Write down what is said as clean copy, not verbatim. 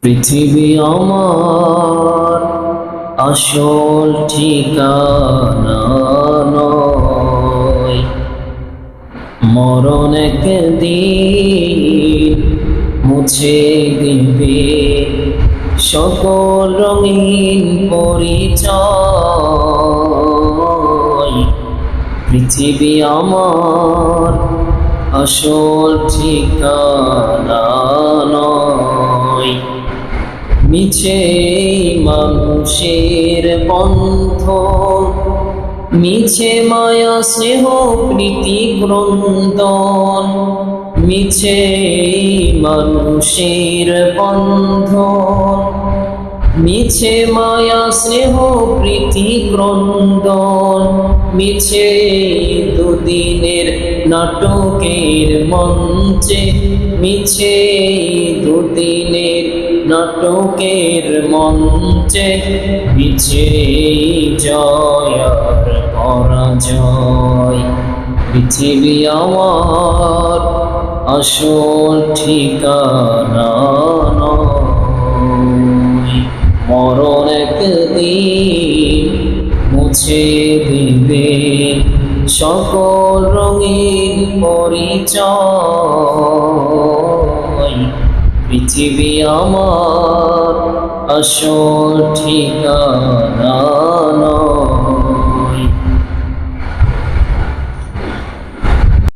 পৃথিবী আমার আসল ঠিকানা নয়, মরণ একদিন মুছে দিবে সকল রঙিন পরিচয়। পৃথিবী আমার আসল ঠিকানা নয়, মিছে মানুষের বন্ধন, মিছে মায়া স্নেহ প্রীতি ক্রন্দন, মিছে মানুষের বন্ধন, মিছে মায়া স্নেহ প্রীতি ক্রন্দন, মিছে দুদিনের নাটকের মঞ্চে, মিছে দুদিনের নাটকের মঞ্চে, মিছে জয় আর পরাজয়। পৃথিবী আমার আসল ঠিকানা নয়, মরণ একদিন মুছে দিবে সকল রঙিন পরিচয়। পৃথিবী আমার আসল ঠিকানা নয়।